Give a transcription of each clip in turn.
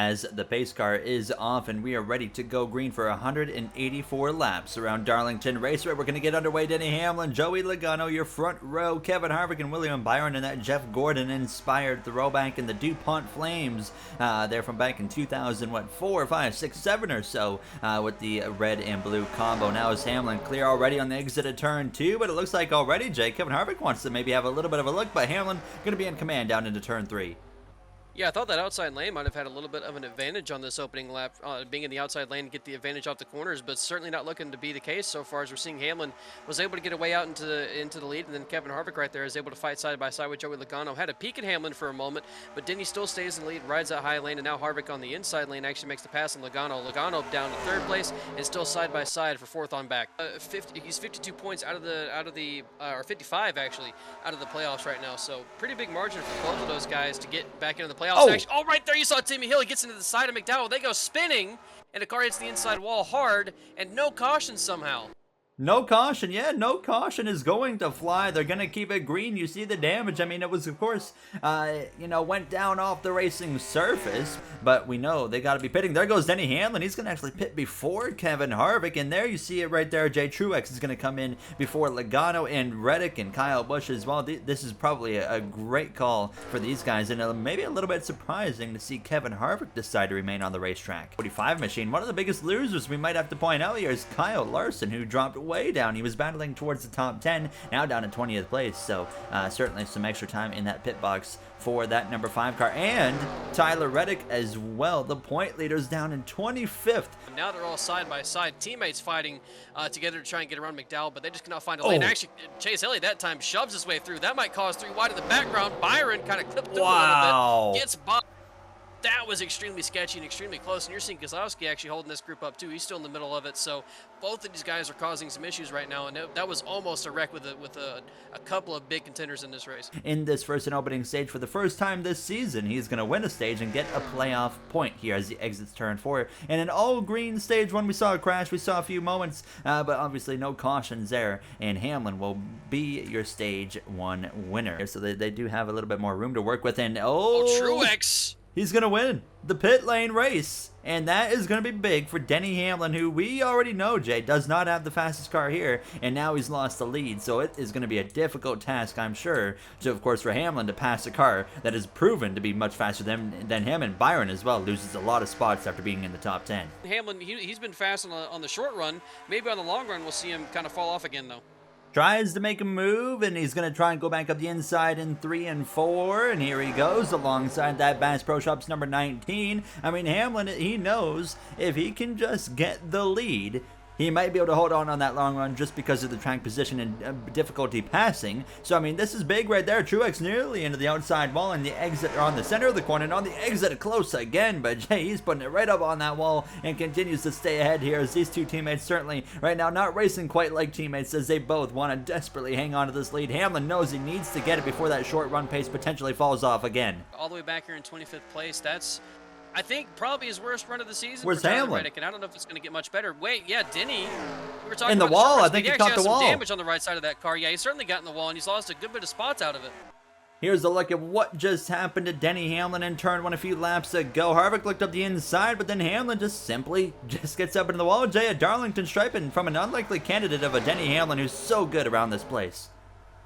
as the pace car is off and we are ready to go green for 184 laps around Darlington Raceway. We're going to get underway. Denny Hamlin, Joey Logano, your front row, Kevin Harvick and William Byron, and that Jeff Gordon inspired throwback in the DuPont Flames. They're from back in 2004, 5, 6, 7 or so with the red and blue combo. Now is Hamlin clear already on the exit of turn 2, but it looks like already, Jay, Kevin Harvick wants to maybe have a little bit of a look, but Hamlin going to be in command down into turn 3. Yeah, I thought that outside lane might have had a little bit of an advantage on this opening lap, being in the outside lane to get the advantage off the corners, but certainly not looking to be the case so far as we're seeing. Hamlin was able to get away out into the lead, and then Kevin Harvick right there is able to fight side by side with Joey Logano. Had a peek at Hamlin for a moment, but Denny still stays in the lead, rides that high lane, and now Harvick on the inside lane actually makes the pass on Logano. Logano down to third place and still side by side for fourth on back. He's 52 points out of the or 55 actually out of the playoffs right now, so pretty big margin for both of those guys to get back into the playoffs. Oh, right there you saw Timmy Hill. He gets into the side of McDowell. They go spinning, and the car hits the inside wall hard, and no caution somehow. No caution, yeah, no caution is going to fly. They're going to keep it green. You see the damage. I mean, it was, of course, went down off the racing surface, but we know they got to be pitting. There goes Denny Hamlin. He's going to actually pit before Kevin Harvick, and there you see it right there. Jay Truex is going to come in before Logano and Reddick and Kyle Busch as well. This is probably a great call for these guys, and maybe a little bit surprising to see Kevin Harvick decide to remain on the racetrack. 45 machine, one of the biggest losers we might have to point out here is Kyle Larson, who dropped way down. He was battling towards the top 10, now down in 20th place, so certainly some extra time in that pit box for that number 5 car, and Tyler Reddick as well. The point leader's down in 25th. Now they're all side by side, teammates fighting together to try and get around McDowell, but they just cannot find a lane. Actually, Chase Elliott that time shoves his way through. That might cause 3 wide in the background. Byron kind of clipped through a little bit, gets by. That was extremely sketchy and extremely close, and you're seeing Kozlowski actually holding this group up too. He's still in the middle of it, so both of these guys are causing some issues right now, and that was almost a wreck with a couple of big contenders in this race. In this first and opening stage for the first time this season, he's going to win a stage and get a playoff point here as he exits turn 4. And an all-green stage 1, we saw a crash, we saw a few moments, but obviously no cautions there, and Hamlin will be your stage 1 winner. So they do have a little bit more room to work with, and Truex! He's going to win the pit lane race, and that is going to be big for Denny Hamlin, who we already know, Jay, does not have the fastest car here, and now he's lost the lead, so it is going to be a difficult task, I'm sure, to, of course, for Hamlin to pass a car that is proven to be much faster than him, and Byron as well loses a lot of spots after being in the top 10. Hamlin, he's been fast on the short run. Maybe on the long run we'll see him kind of fall off again, though. Tries to make a move, and he's going to try and go back up the inside in 3 and 4, and here he goes alongside that Bass Pro Shops number 19. I mean, Hamlin, he knows if he can just get the lead, he might be able to hold on that long run just because of the track position and difficulty passing. So, I mean, this is big right there. Truex nearly into the outside wall, and the exit on the center of the corner, and on the exit close again. But Jay, he's putting it right up on that wall and continues to stay ahead here as these two teammates certainly right now not racing quite like teammates as they both want to desperately hang on to this lead. Hamlin knows he needs to get it before that short run pace potentially falls off again. All the way back here in 25th place, that's I think probably his worst run of the season. Where's Hamlin? Reddick, and I don't know if it's going to get much better. Wait, yeah, Denny. We were talking in the about wall. The I think he caught the wall. Some damage on the right side of that car. Yeah, he certainly got in the wall, and he's lost a good bit of spots out of it. Here's a look at what just happened to Denny Hamlin in turn 1 a few laps ago. Harvick looked up the inside, but then Hamlin just gets up into the wall. Jay, a Darlington striping from an unlikely candidate of a Denny Hamlin who's so good around this place.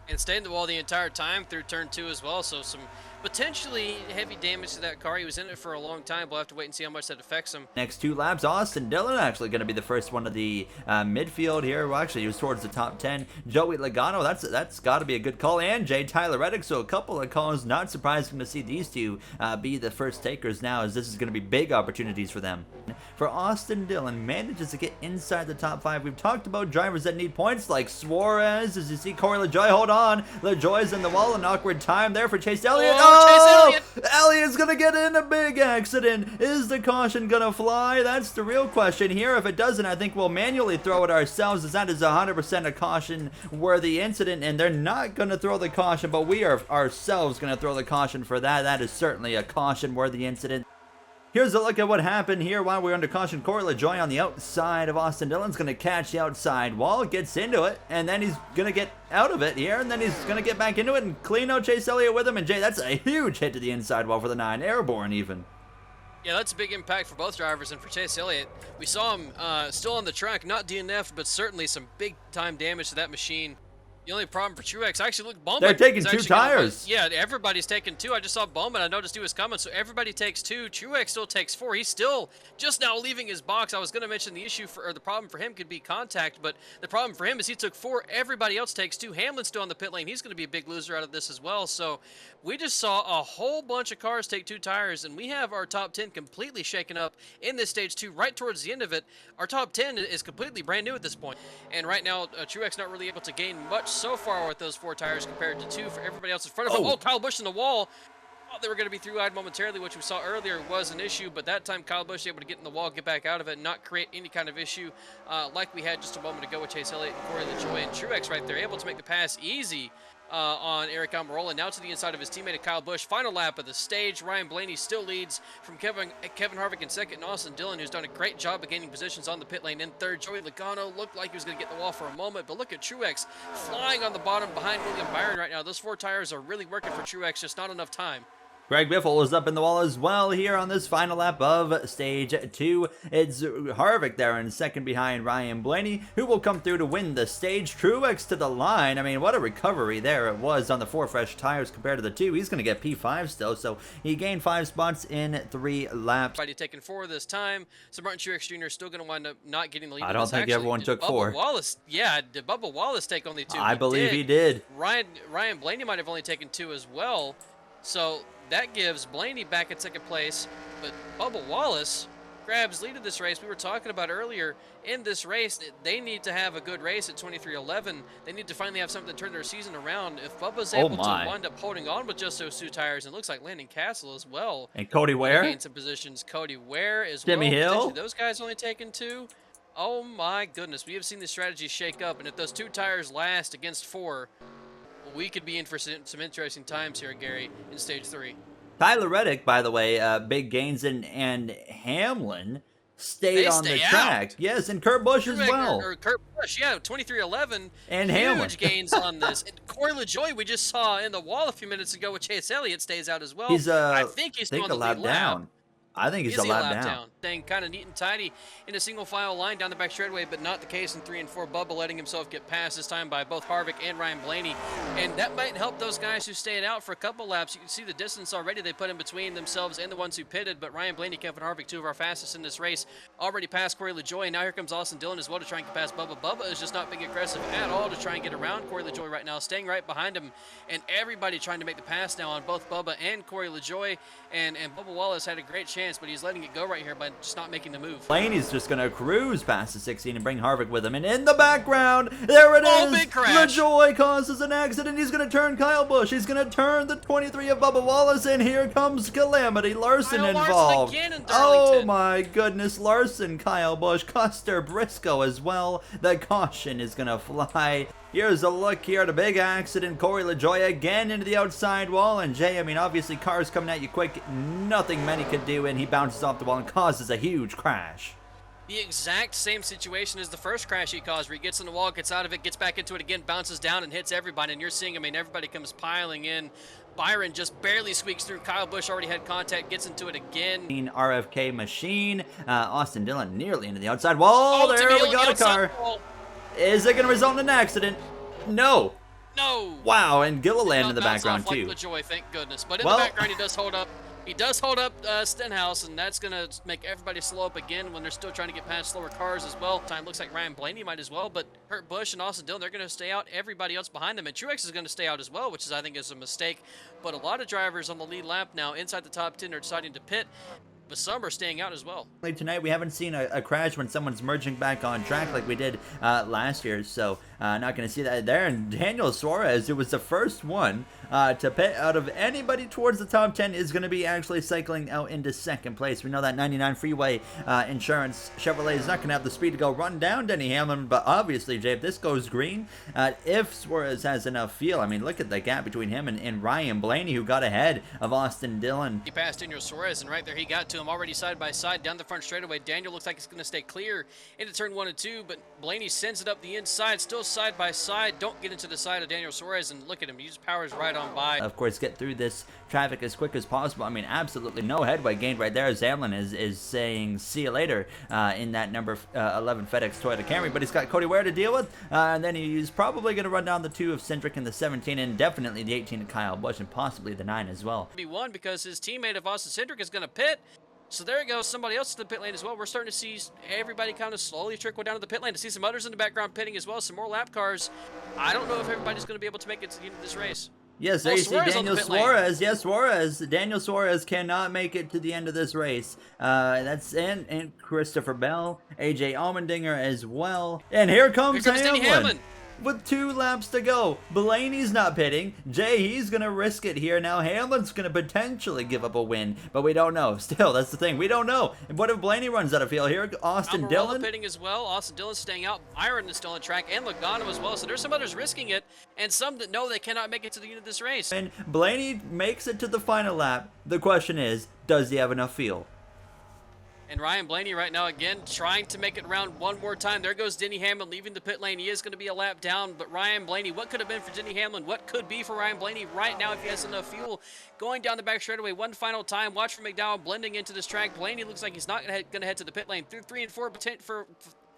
And stayed in the wall the entire time through turn 2 as well, so some potentially heavy damage to that car. He was in it for a long time. We'll have to wait and see how much that affects him. Next 2 laps, Austin Dillon actually going to be the first one of the midfield here. Well, actually, he was towards the top 10. Joey Logano, that's got to be a good call. And Tyler Reddick, so a couple of calls. Not surprising to see these two be the first takers now, as this is going to be big opportunities for them. For Austin Dillon, manages to get inside the top 5. We've talked about drivers that need points like Suarez. As you see, Corey LaJoie, hold on. LaJoie's in the wall. An awkward time there for Chase Elliott. Chase Elliott! Elliott's gonna get in a big accident. Is the caution gonna fly? That's the real question here. If it doesn't, I think we'll manually throw it ourselves, as that is 100% a caution-worthy incident, and they're not gonna throw the caution, but we are ourselves gonna throw the caution for that. That is certainly a caution-worthy incident. Here's a look at what happened here while we're under caution. Corey LaJoie on the outside of Austin Dillon's going to catch the outside wall, gets into it, and then he's going to get out of it here, and then he's going to get back into it and clean out Chase Elliott with him. And Jay, that's a huge hit to the inside wall for the 9, airborne even. Yeah, that's a big impact for both drivers and for Chase Elliott. We saw him still on the track, not DNF'd, but certainly some big-time damage to that machine. The only problem for Truex, actually, look, Bowman They're taking is 2 actually gonna tires. yeah, everybody's taking 2. I just saw Bowman. I noticed he was coming, so everybody takes 2. Truex still takes 4. He's still just now leaving his box. I was going to mention the issue or the problem for him could be contact, but the problem for him is he took 4. Everybody else takes 2. Hamlin's still on the pit lane. He's going to be a big loser out of this as well. So we just saw a whole bunch of cars take 2 tires, and we have our top 10 completely shaken up in this stage 2. Right towards the end of it, our top 10 is completely brand new at this point. And right now, Truex not really able to gain much so far with those 4 tires compared to 2 for everybody else in front of him. Oh, Kyle Busch in the wall. Thought they were going to be through-eyed momentarily, which we saw earlier was an issue, but that time Kyle Busch able to get in the wall, get back out of it, and not create any kind of issue like we had just a moment ago with Chase Elliott and Corey LaJoie. And Truex right there able to make the pass easy on Eric Almirola. Now to the inside of his teammate Kyle Busch. Final lap of the stage. Ryan Blaney still leads from Kevin Harvick in second, and Austin Dillon, who's done a great job of gaining positions on the pit lane in third. Joey Logano looked like he was going to get the wall for a moment, but look at Truex flying on the bottom behind William Byron right now. Those 4 tires are really working for Truex, just not enough time. Greg Biffle is up in the wall as well here on this final lap of stage 2. It's Harvick there in second behind Ryan Blaney, who will come through to win the stage. Truex to the line. I mean, what a recovery there it was on the 4 fresh tires compared to the 2. He's going to get P5 still, so he gained 5 spots in 3 laps. Everybody taking 4 this time, so Martin Truex Jr. is still going to wind up not getting the lead. I don't think everyone took 4. Wallace, yeah, did Bubba Wallace take only 2? I believe he did. Ryan Blaney might have only taken 2 as well, so that gives Blaney back in second place, but Bubba Wallace grabs lead of this race. We were talking about earlier in this race, they need to have a good race at 23:11. They need to finally have something to turn their season around. If Bubba's able to wind up holding on with just those 2 tires, and it looks like Landon Castle as well. And Cody Ware. Gained some positions. Cody Ware as Jimmy well. Hill. Those guys only taking 2. Oh my goodness, we have seen the strategy shake up, and if those 2 tires last against 4, we could be in for some interesting times here, Gary, in stage 3. Tyler Reddick, by the way, big gains in, and Hamlin stayed on the track. Yes, and Kurt Busch as well. Or Kurt Busch, yeah, 23:11. And huge Hamlin. gains on this. And Corey LaJoie, we just saw in the wall a few minutes ago with Chase Elliott, stays out as well. He's I think he's still on the a lap lead down. lap. I think he's a lap down. Staying kind of neat and tidy in a single file line down the back straightaway, but not the case in 3 and 4. Bubba letting himself get passed this time by both Harvick and Ryan Blaney. And that might help those guys who stayed out for a couple laps. You can see the distance already they put in between themselves and the ones who pitted, but Ryan Blaney, Kevin Harvick, 2 of our fastest in this race, already passed Corey LaJoie. And now here comes Austin Dillon as well to try and get past Bubba. Bubba is just not being aggressive at all to try and get around Corey LaJoie right now, staying right behind him. And everybody trying to make the pass now on both Bubba and Corey LaJoie. And Bubba Wallace had a great chance, but he's letting it go right here by just not making the move. Blaney's just going to cruise past the 16 and bring Harvick with him. And in the background, there it is. Big crash. LaJoie causes an accident. He's going to turn Kyle Busch. He's going to turn the 23 of Bubba Wallace. And here comes Calamity Larson Kyle involved. Larson again in Oh my goodness. Larson, Kyle Busch, Custer, Briscoe as well. The caution is going to fly. Here's a look here at a big accident. Corey LaJoie again into the outside wall. And Jay, I mean, obviously cars coming at you quick. Nothing many could do. And he bounces off the wall and causes a huge crash. The exact same situation as the first crash he caused, where he gets in the wall, gets out of it, gets back into it again, bounces down and hits everybody. And you're seeing, I mean, everybody comes piling in. Byron just barely squeaks through. Kyle Busch already had contact, gets into it again. RFK machine. Austin Dillon nearly into the outside wall. Oh, there we got a car. Is it going to result in an accident? No. No. Wow, and Gilliland in the background like too. LaJoie, thank goodness. But in the background, he does hold up. He does hold up Stenhouse, and that's going to make everybody slow up again when they're still trying to get past slower cars as well. Time looks like Ryan Blaney might as well, but Kurt Busch and Austin Dillon, they're going to stay out. Everybody else behind them, and Truex is going to stay out as well, which is, I think, is a mistake. But a lot of drivers on the lead lap now inside the top 10 are deciding to pit. But some are staying out as well. Tonight we haven't seen a crash when someone's merging back on track like we did last year, so not going to see that there. And Daniel Suarez, who was the first one to pit out of anybody towards the top 10, is going to be actually cycling out into second place. We know that 99 Freeway Insurance Chevrolet is not going to have the speed to go run down Denny Hamlin, but obviously, Jay, if this goes green, if Suarez has enough fuel, I mean, look at the gap between him and Ryan Blaney, who got ahead of Austin Dillon. He passed Daniel Suarez, and right there he got to him already side by side down the front straightaway. Daniel looks like he's going to stay clear into turn 1 and 2, but Blaney sends it up the inside, still side by side, don't get into the side of Daniel Suarez, and look at him, he just powers right on by. Of course, get through this traffic as quick as possible. I mean, absolutely no headway gained right there as Hamlin is saying see you later in that number 11 FedEx Toyota Camry, but he's got Cody Ware to deal with, and then he's probably going to run down the 2 of Cindric in the 17, and definitely the 18 of Kyle Busch, and possibly the 9 as well. Be one because his teammate of Austin Cindric is going to pit. So there you go, somebody else to the pit lane as well. We're starting to see everybody kind of slowly trickle down to the pit lane. To see some others in the background pitting as well, some more lap cars. I don't know if everybody's going to be able to make it to the end of this race. Yes, there you see Daniel Suarez. Yes, Suarez. Daniel Suarez cannot make it to the end of this race. That's and Christopher Bell, AJ Allmendinger as well. And here comes Hamlin. With 2 laps to go. Blaney's not pitting. Jay, he's going to risk it here. Now Hamlin's going to potentially give up a win, but we don't know. Still, that's the thing. We don't know. And what if Blaney runs out of field here? Austin Dillon pitting as well. Austin Dillon staying out. Byron is still on track, and Logano as well. So there's some others risking it, and some that know they cannot make it to the end of this race. And Blaney makes it to the final lap. The question is, does he have enough fuel? And Ryan Blaney right now, again, trying to make it around one more time. There goes Denny Hamlin leaving the pit lane. He is going to be a lap down, but Ryan Blaney, what could have been for Denny Hamlin? What could be for Ryan Blaney right now if he has enough fuel? Going down the back straightaway one final time. Watch for McDowell blending into this track. Blaney looks like he's not going to head to the pit lane. Through 3 and 4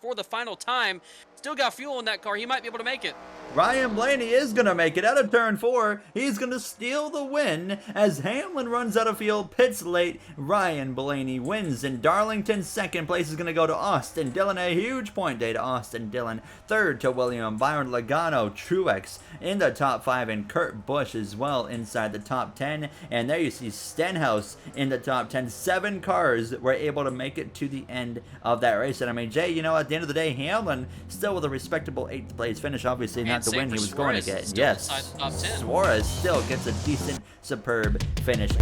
for the final time. Still got fuel in that car. He might be able to make it. Ryan Blaney is going to make it out of turn 4. He's going to steal the win as Hamlin runs out of fuel, pits late. Ryan Blaney wins, and Darlington second place is going to go to Austin Dillon. A huge point day to Austin Dillon. Third to William Byron, Logano, Truex in the top 5, and Kurt Busch as well inside the top 10. And there you see Stenhouse in the top 10. 7 cars were able to make it to the end of that race. And I mean, Jay, you know, at the end of the day, Hamlin still with a respectable 8th place finish. Obviously not the win he was going to get. Yes, Suarez still gets a decent, superb finish.